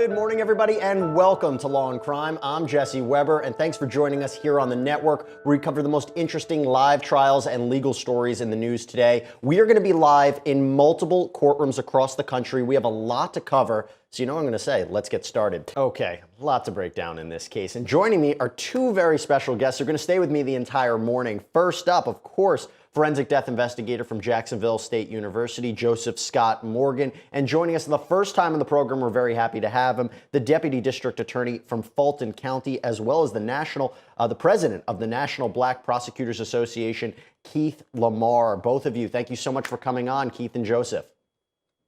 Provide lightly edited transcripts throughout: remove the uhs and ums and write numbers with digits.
Good morning, everybody, and welcome to Law and Crime. I'm Jesse Weber, and thanks for joining us here on the network, where we cover the most interesting live trials and legal stories in the news today. We are going to be live in multiple courtrooms across the country. We have a lot to cover, so you know what I'm going to say. Let's get started. Okay, a lot to break down in this case, and joining me are two very special guests who are going to stay with me the entire morning. First up, of course, forensic death investigator from Jacksonville State University, Joseph Scott Morgan. And joining us for the first time in the program, we're very happy to have him, the Deputy District Attorney from Fulton County, as well as the President of the National Black Prosecutors Association, Keith Lamar. Both of you, thank you so much for coming on, Keith and Joseph.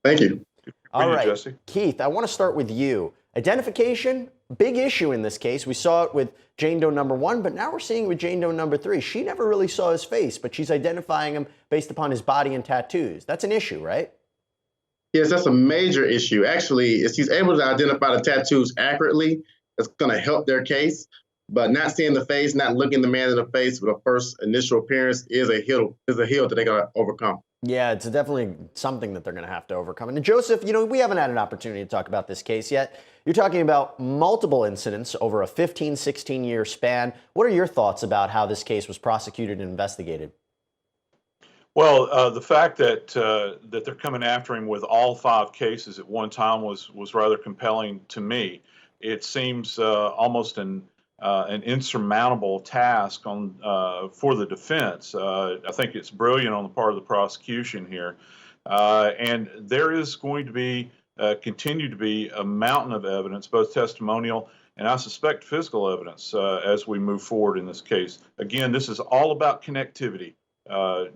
Thank you. All right, Jesse. Keith, I want to start with you. Identification, big issue in this case. We saw it with Jane Doe number 1, but now we're seeing it with Jane Doe number 3. She never really saw his face, but she's identifying him based upon his body and tattoos. That's an issue, right? Yes, that's a major issue. Actually, if she's able to identify the tattoos accurately, it's going to help their case. But not seeing the face, not looking the man in the face with a first initial appearance is a hill that they got to overcome. Yeah, it's definitely something that they're going to have to overcome. And Joseph, you know, we haven't had an opportunity to talk about this case yet. You're talking about multiple incidents over a 15, 16-year span. What are your thoughts about how this case was prosecuted and investigated? Well, the fact that that they're coming after him with all 5 cases at one time was rather compelling to me. It seems almost an insurmountable task for the defense. I think it's brilliant on the part of the prosecution here, and there is going to be continue to be a mountain of evidence, both testimonial and I suspect physical evidence, as we move forward in this case. Again, this is all about connectivity,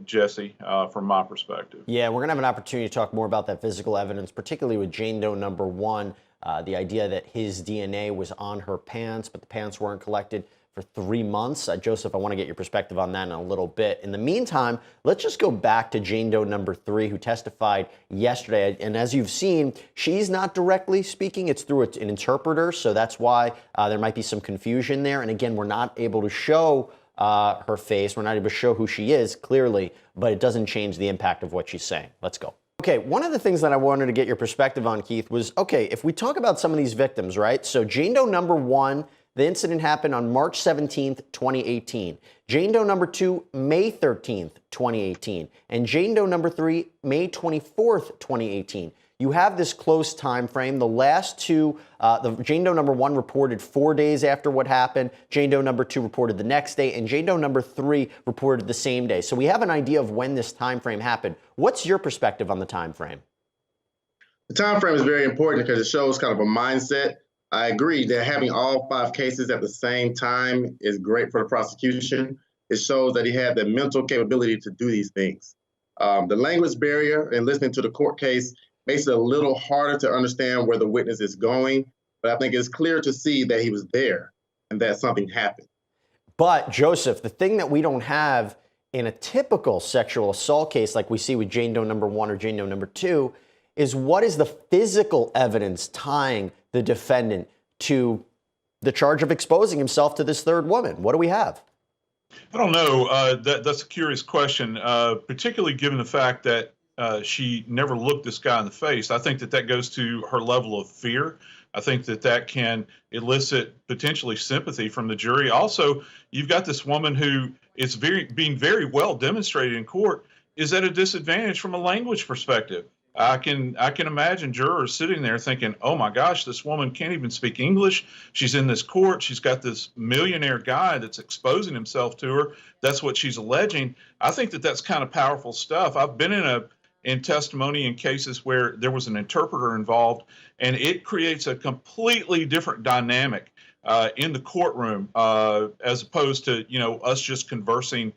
Jesse, from my perspective. Yeah, we're going to have an opportunity to talk more about that physical evidence, particularly with Jane Doe number 1. The idea that his DNA was on her pants, but the pants weren't collected for 3 months. Joseph, I want to get your perspective on that in a little bit. In the meantime, let's just go back to Jane Doe number 3, who testified yesterday. And as you've seen, she's not directly speaking. It's through an interpreter, so that's why there might be some confusion there. And again, we're not able to show her face. We're not able to show who she is, clearly, but it doesn't change the impact of what she's saying. Let's go. Okay, one of the things that I wanted to get your perspective on, Keith, was, okay, if we talk about some of these victims, right? So Jane Doe number 1, the incident happened on March 17th, 2018. Jane Doe number 2, May 13th, 2018. And Jane Doe number 3, May 24th, 2018. You have this close time frame. The last two, the Jane Doe number 1 reported 4 days after what happened. Jane Doe number 2 reported the next day, and Jane Doe number 3 reported the same day. So we have an idea of when this time frame happened. What's your perspective on the time frame? The time frame is very important because it shows kind of a mindset. I agree that having all 5 cases at the same time is great for the prosecution. It shows that he had the mental capability to do these things. The language barrier and listening to the court case makes it a little harder to understand where the witness is going, but I think it's clear to see that he was there and that something happened. But Joseph, the thing that we don't have in a typical sexual assault case like we see with Jane Doe number 1 or Jane Doe number 2 is, what is the physical evidence tying the defendant to the charge of exposing himself to this third woman? What do we have? I don't know. That's a curious question, particularly given the fact that she never looked this guy in the face. I think that goes to her level of fear. I think that can elicit potentially sympathy from the jury. Also, you've got this woman who is being very well demonstrated in court is at a disadvantage from a language perspective. I can imagine jurors sitting there thinking, oh my gosh, this woman can't even speak English. She's in this court. She's got this millionaire guy that's exposing himself to her. That's what she's alleging. I think that's kind of powerful stuff. I've been in testimony in cases where there was an interpreter involved, and it creates a completely different dynamic in the courtroom as opposed to, us just conversing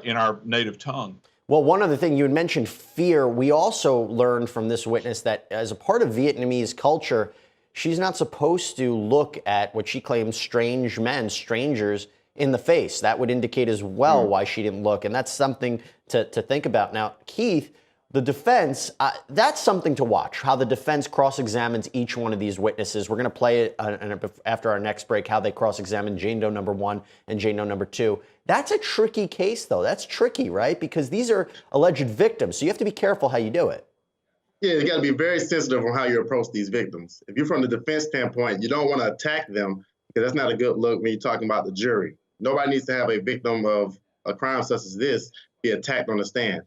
in our native tongue. Well, one other thing, you had mentioned fear. We also learned from this witness that as a part of Vietnamese culture, she's not supposed to look at what she claims strange men, strangers, in the face. That would indicate as well why she didn't look, and that's something to think about. Now, Keith, the defense, that's something to watch, how the defense cross-examines each one of these witnesses. We're going to play it after our next break, how they cross-examine Jane Doe number 1 and Jane Doe number 2. That's a tricky case, though. That's tricky, right? Because these are alleged victims, so you have to be careful how you do it. Yeah, you got to be very sensitive on how you approach these victims. If you're from the defense standpoint, you don't want to attack them because that's not a good look when you're talking about the jury. Nobody needs to have a victim of a crime such as this be attacked on the stand.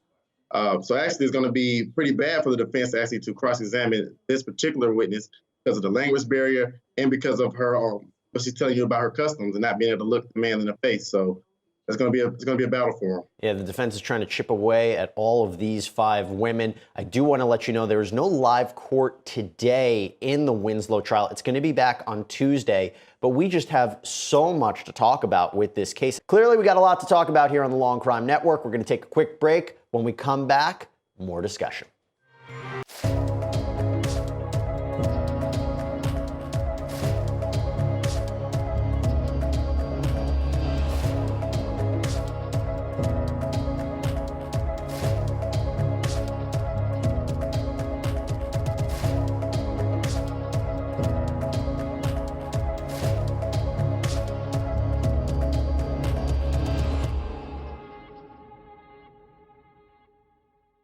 So actually, it's going to be pretty bad for the defense actually to cross-examine this particular witness because of the language barrier and because of her what she's telling you about her customs and not being able to look the man in the face. So it's going to be a battle for him. Yeah, the defense is trying to chip away at all of these 5 women. I do want to let you know there is no live court today in the Winslow trial. It's going to be back on Tuesday, but we just have so much to talk about with this case. Clearly, we got a lot to talk about here on the Law&Crime Network. We're going to take a quick break. When we come back, more discussion.